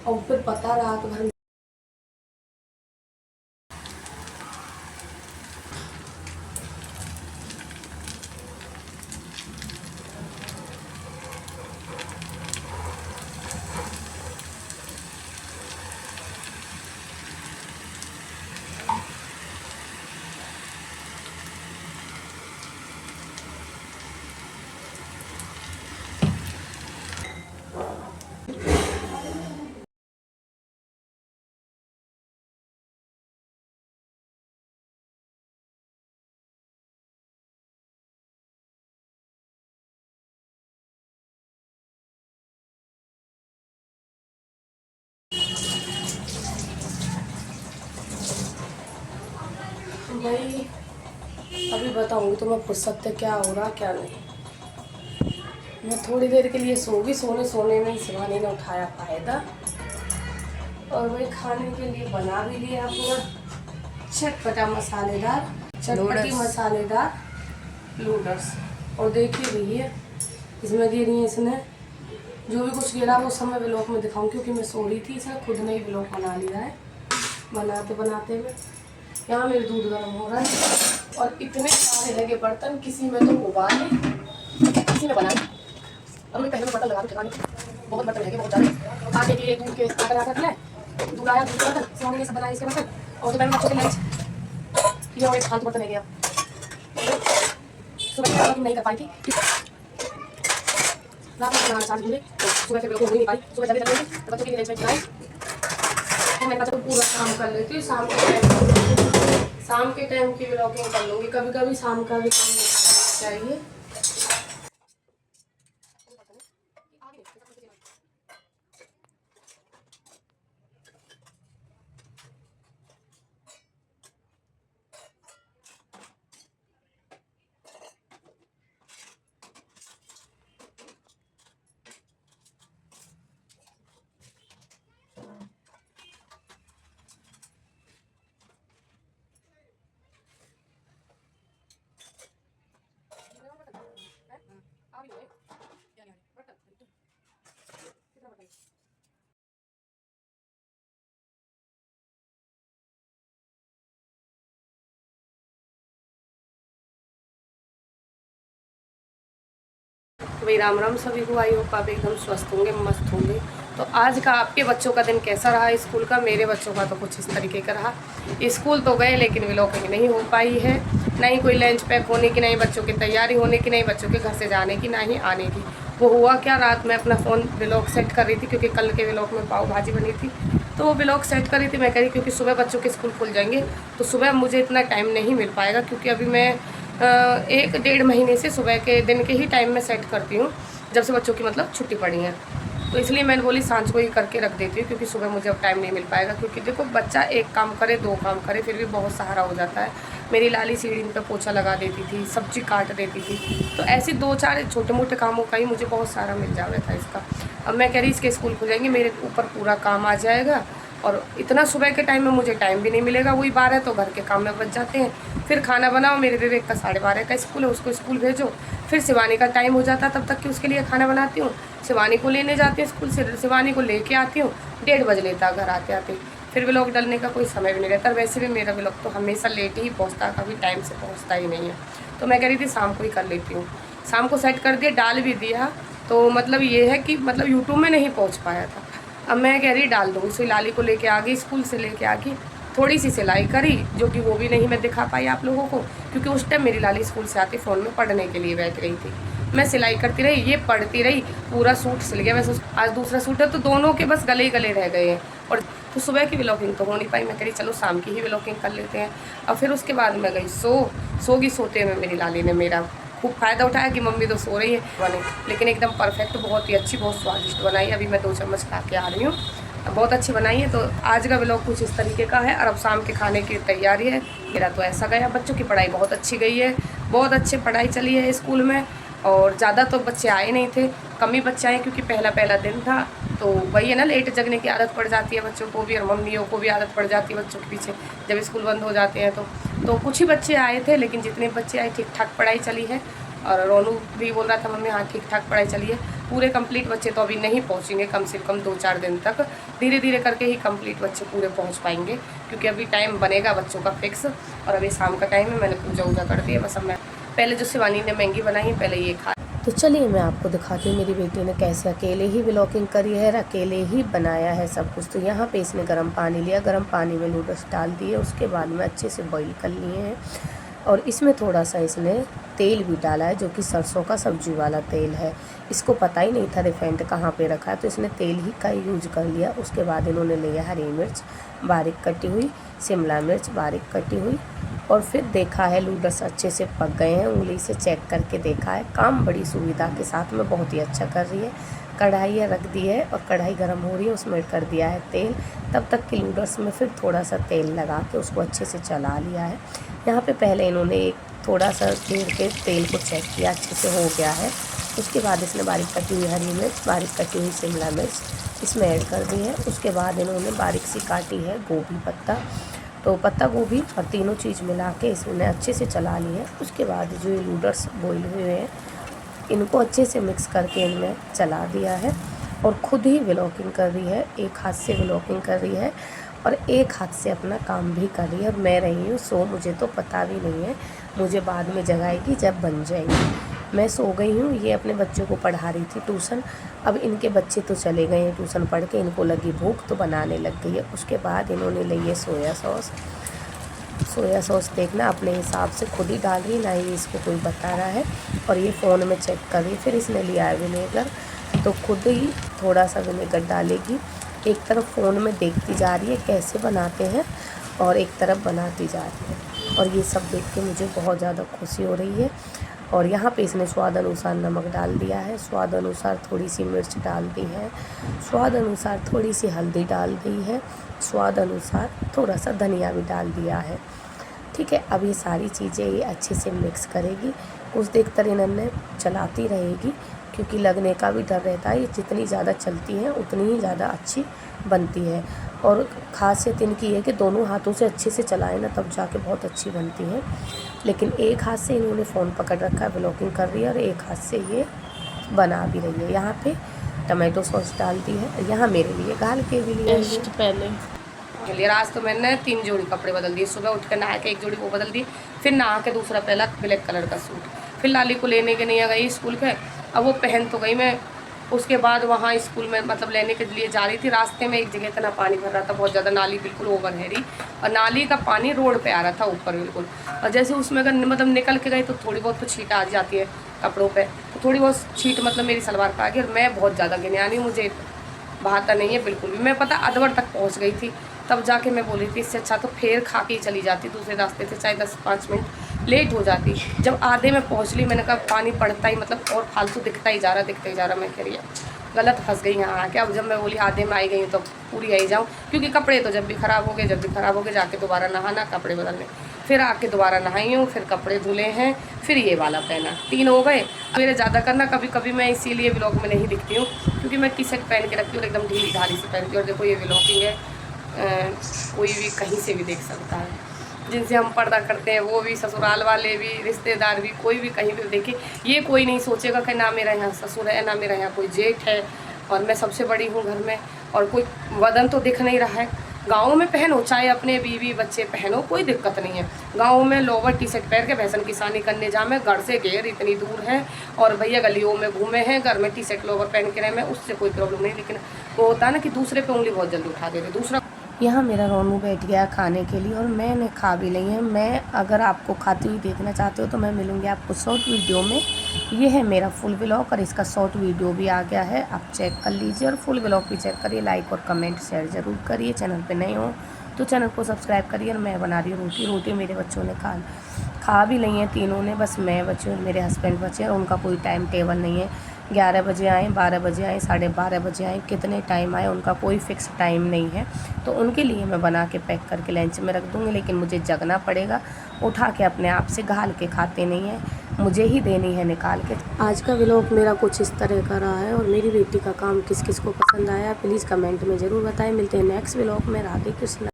और फिर पता रात भर भाई अभी बताऊंगी तो मैं फुर्सत से क्या हो रहा क्या नहीं। मैं थोड़ी देर के लिए सो गई, सोने में ही शिवानी ने उठाया फायदा। और वही खाने के लिए बना भी लिया पूरा चटपटा मसालेदार, चटपटी मसालेदार नूडल्स। और देखिए भैया इसमें दे रही है इसने जो भी कुछ गिरा वो सब मैं ब्लॉग में दिखाऊँ, क्योंकि मैं सो रही थी। इसने खुद ने ही ब्लॉग बना लिया है बनाते बनाते में। यहाँ मेरे दूध गर्म हो रहा है और इतने सारे लगे बर्तन, किसी में तो उबाले किसी में बनाए। अब मैं पहले में बर्तन लगा दूँ, बहुत बर्तन लगे बहुत ज़्यादा। आटे के लिए दूध के आटा रखा है, दूध आया दूध बर्तन सोने में सब बनाए इसके बर्तन। और दोपहर में बच्चों के लंच ये और एक फालतू बर्तन है गया। सुबह नहीं कर पाई थी रात में बनाना चार्ज मिले तो सुबह फिर बिल्कुल हो नहीं पाई। सुबह जल्दी जल्दी तो बच्चों के लिए लंच में बनाए तो मैं बच्चों को पूरा काम कर लेती हूँ। शाम के टाइम की ब्लॉगिंग कर लूँगी, कभी कभी शाम का भी काम चाहिए। भाई राम राम सभी को। आई होप आप एकदम स्वस्थ होंगे, मस्त होंगे। तो आज का आपके बच्चों का दिन कैसा रहा स्कूल का? मेरे बच्चों का तो कुछ इस तरीके का रहा। स्कूल तो गए लेकिन व्लॉगिंग नहीं हो पाई है, ना ही कोई लंच पैक होने की, ना ही बच्चों की तैयारी होने की, ना ही बच्चों के घर से जाने की, ना ही आने की। वो हुआ क्या, रात में अपना फ़ोन व्लॉग सेट कर रही थी, क्योंकि कल के व्लॉग में पाव भाजी बनी थी तो वो व्लॉग सेट कर रही थी। मैं कह रही क्योंकि सुबह बच्चों के स्कूल खुल जाएंगे तो सुबह मुझे इतना टाइम नहीं मिल पाएगा, क्योंकि अभी मैं 1-1.5 महीने से सुबह के दिन के ही टाइम में सेट करती हूँ, जब से बच्चों की मतलब छुट्टी पड़ी है। तो इसलिए मैंने बोली सांझ को ही करके रख देती हूँ, क्योंकि सुबह मुझे अब टाइम नहीं मिल पाएगा। क्योंकि देखो बच्चा एक काम करे 2 काम करे फिर भी बहुत सहारा हो जाता है। मेरी लाली सीढ़ी पे पोछा लगा देती थी, सब्जी काट देती थी, तो ऐसी 2-4 छोटे मोटे कामों का ही मुझे बहुत सारा मिल जाता था इसका। अब मैं कह रही इसके स्कूल खुल जाएंगे, मेरे ऊपर पूरा काम आ जाएगा और इतना सुबह के टाइम में मुझे टाइम भी नहीं मिलेगा। वही 12 तो घर के काम में बच जाते हैं, फिर खाना बनाओ, मेरे विवेक का 12:30 का स्कूल है, उसको स्कूल भेजो, फिर शिवानी का टाइम हो जाता है तब तक कि उसके लिए खाना बनाती हूँ, शिवानी को लेने जाती हूँ स्कूल से, शिवानी को लेके आती हूँ, 1:30 बज लेता घर आते आते। फिर व्लॉग डालने का कोई समय भी नहीं रहता। वैसे भी मेरा व्लॉग तो हमेशा लेट ही पहुँचता, कभी टाइम से पहुँचता ही नहीं है। तो मैं कह रही थी शाम को ही कर लेती हूँ। शाम को सेट कर दिया, डाल भी दिया, तो मतलब ये है कि मतलब यूट्यूब में नहीं पहुँच पाया था। अब मैं कह रही डाल दूँगी। सो लाली को लेके आ गई, स्कूल से लेके आ गई, थोड़ी सी सिलाई करी, जो कि वो भी नहीं मैं दिखा पाई आप लोगों को, क्योंकि उस टाइम मेरी लाली स्कूल से आती फ़ोन में पढ़ने के लिए बैठ रही थी। मैं सिलाई करती रही, ये पढ़ती रही, पूरा सूट सिल गया। वैसे आज दूसरा सूट है तो दोनों के बस गले ही गले रह गए हैं। और तो सुबह की व्लॉगिंग तो हो नहीं पाई। मैं कह रही चलो शाम की ही व्लॉगिंग कर लेते हैं। और फिर उसके बाद मैं गई सोगी। सोते में मेरी लाली ने मेरा खूब फ़ायदा उठाया कि मम्मी तो सो रही है बने, लेकिन एकदम परफेक्ट, बहुत ही अच्छी, बहुत स्वादिष्ट बनाई। अभी मैं 2 चम्मच खा के आ रही हूँ, बहुत अच्छी बनाई है। तो आज का व्लॉग कुछ इस तरीके का है। और अब शाम के खाने की तैयारी है। मेरा तो ऐसा गया। बच्चों की पढ़ाई बहुत अच्छी गई है, बहुत अच्छी पढ़ाई चली है स्कूल में। और ज़्यादा तो बच्चे आए नहीं थे, कम ही बच्चे आए, क्योंकि पहला दिन था। तो वही है ना, लेट जगने की आदत पड़ जाती है बच्चों को भी, और मम्मियों को भी आदत पड़ जाती है बच्चों के पीछे जब स्कूल बंद हो जाते हैं। तो कुछ ही बच्चे आए थे, लेकिन जितने बच्चे आए ठीक ठाक पढ़ाई चली है। और रोनू भी बोल रहा था मम्मी हाँ ठीक ठाक पढ़ाई चली है। पूरे कंप्लीट बच्चे तो अभी नहीं पहुँचेंगे, कम से कम 2-4 दिन तक धीरे धीरे करके ही कंप्लीट बच्चे पूरे पहुँच पाएंगे, क्योंकि अभी टाइम बनेगा बच्चों का फिक्स। और अभी शाम का टाइम है, मैंने पूजा वूजा कर दी है। बस अब मैं पहले जो शिवानी ने मैगी बनाई है पहले ये खा। तो चलिए मैं आपको दिखाती हूँ मेरी बेटी ने कैसे अकेले ही व्लॉगिंग करी है, अकेले ही बनाया है सब कुछ। तो यहाँ पे इसने गर्म पानी लिया, गर्म पानी में नूडल्स डाल दिए, उसके बाद में अच्छे से बॉईल कर लिए हैं। और इसमें थोड़ा सा इसने तेल भी डाला है, जो कि सरसों का सब्जी वाला तेल है। इसको पता ही नहीं था रिफाइंड कहाँ पे रखा है, तो इसने तेल ही का यूज कर लिया। उसके बाद इन्होंने लिया हरी मिर्च बारीक कटी हुई, शिमला मिर्च बारीक कटी हुई, और फिर देखा है नूडल्स अच्छे से पक गए हैं, उंगली से चेक करके देखा है। काम बड़ी सुविधा के साथ में बहुत ही अच्छा कर रही है। कढ़ाई रख दी है और कढ़ाई गर्म हो रही है, उसमें कर दिया है तेल। तब तक के नूडल्स में फिर थोड़ा सा तेल लगा के उसको अच्छे से चला लिया है। यहाँ पे पहले इन्होंने एक थोड़ा सा घेर के तेल को चेक किया, अच्छे से हो गया है। उसके बाद इसने बारीक कटी हुई हरी मिर्च, बारीक कटी हुई शिमला मिर्च इसमें ऐड कर दी है। उसके बाद इन्होंने बारीक सी काटी है गोभी पत्ता, तो पत्ता गोभी और तीनों चीज़ मिला के इसने अच्छे से चला ली है। उसके बाद जो ये नूडल्स बॉईल हुए हैं इनको अच्छे से मिक्स करके इनमें चला दिया है। और ख़ुद ही व्लॉगिंग कर रही है, एक हाथ से व्लॉगिंग कर रही है और एक हाथ से अपना काम भी कर रही है। और मैं रही हूँ सो, मुझे तो पता भी नहीं है, मुझे बाद में जगाएगी जब बन जाएगी। मैं सो गई हूँ, ये अपने बच्चों को पढ़ा रही थी ट्यूशन। अब इनके बच्चे तो चले गए हैं ट्यूशन पढ़ के, इनको लगी भूख तो बनाने लग गई है। उसके बाद इन्होंने ली है सोया सॉस। सोया सॉस देखना अपने हिसाब से खुद ही डाल रही, ना ही इसको कोई बता रहा है। और ये फ़ोन में चेक कर रही। फिर इसने लिया है विनेगर, तो खुद ही थोड़ा सा विनेगर डालेगी। एक तरफ फ़ोन में देखती जा रही है कैसे बनाते हैं और एक तरफ बनाती जा रही है। और ये सब देख के मुझे बहुत ज़्यादा खुशी हो रही है। और यहाँ पे इसने स्वाद अनुसार नमक डाल दिया है, स्वाद अनुसार थोड़ी सी मिर्च डाल दी है, स्वाद अनुसार थोड़ी सी हल्दी डाल दी है, स्वाद अनुसार थोड़ा सा धनिया भी डाल दिया है। ठीक है, अब ये सारी चीज़ें ये अच्छे से मिक्स करेगी। कुछ देर तक इन्होंने चलाती रहेगी, क्योंकि लगने का भी डर रहता है। ये जितनी ज़्यादा चलती हैं उतनी ही ज़्यादा अच्छी बनती है। और ख़ासियत इनकी है कि दोनों हाथों से अच्छे से चलाएं ना, तब जाके बहुत अच्छी बनती है। लेकिन एक हाथ से इन्होंने फ़ोन पकड़ रखा है, व्लॉगिंग कर रही है, और एक हाथ से ये बना भी रही है। यहाँ पे टमाटो सॉस डाल दी है, यहाँ मेरे लिए गाल के भी लिए पहले लिए। आज तो मैंने 3 जोड़ी कपड़े बदल दिए। सुबह उठ कर नहा के एक जोड़ी वो बदल दी, फिर नहा के दूसरा पहला ब्लैक कलर का सूट। फिर लाली को लेने के नहीं आ गई स्कूल के, अब वो पहन तो गई मैं। उसके बाद वहाँ स्कूल में मतलब लेने के लिए जा रही थी, रास्ते में एक जगह इतना पानी भर रहा था, बहुत ज़्यादा, नाली बिल्कुल ओवर है रही, और नाली का पानी रोड पे आ रहा था ऊपर बिल्कुल। और जैसे उसमें अगर मतलब निकल के गई तो थोड़ी बहुत तो छीट आ जाती है कपड़ों पे, तो थोड़ी बहुत छीट मतलब मेरी सलवार पर आ गई। और मैं बहुत ज़्यादा गिनयानी, मुझे बहाता नहीं है बिल्कुल भी। मैं पता अधवर तक पहुँच गई थी, तब जाके मैं बोली थी इससे अच्छा तो फिर खा के ही चली जाती दूसरे रास्ते से, चाहे 10-5 मिनट लेट हो जाती। जब आधे में पहुँच ली, मैंने कहा पानी पड़ता ही मतलब और फालतू दिखता ही जा रहा। मैं कह रही गलत फंस गई यहाँ आके। अब जब मैं बोली आधे में आई गई तो पूरी आई जाऊँ, क्योंकि कपड़े तो जब भी ख़राब हो गए जाके दोबारा नहाना, कपड़े बदलने, फिर आके दोबारा नहाई हूँ, फिर कपड़े धुले हैं, फिर ये वाला पहना, 3 हो गए। मेरे ज़्यादा करना कभी कभी मैं इसीलिए व्लॉग में नहीं दिखती हूँ, क्योंकि मैं टी-शर्ट पहन के रखती हूँ, एकदम ढीली ढाली से पहनती हूँ। और देखो ये व्लॉगिंग है, कोई भी कहीं से भी देख सकता है। जिनसे हम पर्दा करते हैं वो भी, ससुराल वाले भी, रिश्तेदार भी, कोई भी कहीं भी देखे, ये कोई नहीं सोचेगा कि ना मेरा यहाँ ससुर है, ना मेरा यहाँ कोई जेठ है, और मैं सबसे बड़ी हूँ घर में, और कोई वदन तो दिख नहीं रहा है। गाँव में पहनो, चाहे अपने बीवी बच्चे पहनो, कोई दिक्कत नहीं है। गाँव में लोवर टी-शर्ट पहन के भैंसन किसानी करने जा, मैं घर से घेर इतनी दूर है, और भैया गलियों में घूमे हैं, घर में टी-शर्ट लोवर पहन के रहे, मैं उससे कोई प्रॉब्लम नहीं। लेकिन वो होता है ना कि दूसरे पे उंगली बहुत जल्दी उठा देते दूसरा। यहाँ मेरा रोनू बैठ गया खाने के लिए, और मैंने खा भी ली है। मैं अगर आपको खाती हुई देखना चाहते हो तो मैं मिलूँगी आपको शॉर्ट वीडियो में। ये है मेरा फुल व्लॉग, और इसका शॉर्ट वीडियो भी आ गया है, आप चेक कर लीजिए। और फुल व्लॉग भी चेक करिए, लाइक और कमेंट शेयर ज़रूर करिए। चैनल पे नए हो तो चैनल को सब्सक्राइब करिए। और मैं बना रही हूँ रोटी मेरे बच्चों ने खा भी ली हैं तीनों ने, बस मैं बची और मेरे हस्बैंड बचे, और उनका कोई टाइम टेबल नहीं है। 11 बजे आएँ, 12 बजे आएँ, 12:30 बजे आएँ, कितने टाइम आए उनका कोई फ़िक्स टाइम नहीं है। तो उनके लिए मैं बना के पैक करके लंच में रख दूँगी, लेकिन मुझे जगना पड़ेगा। उठा के अपने आप से घाल के खाते नहीं हैं, मुझे ही देनी है निकाल के। आज का व्लॉग मेरा कुछ इस तरह का रहा है, और मेरी बेटी का काम किस किस को पसंद आया प्लीज़ कमेंट में ज़रूर बताएं। मिलते हैं नेक्स्ट व्लॉग में। राधे कृष्ण।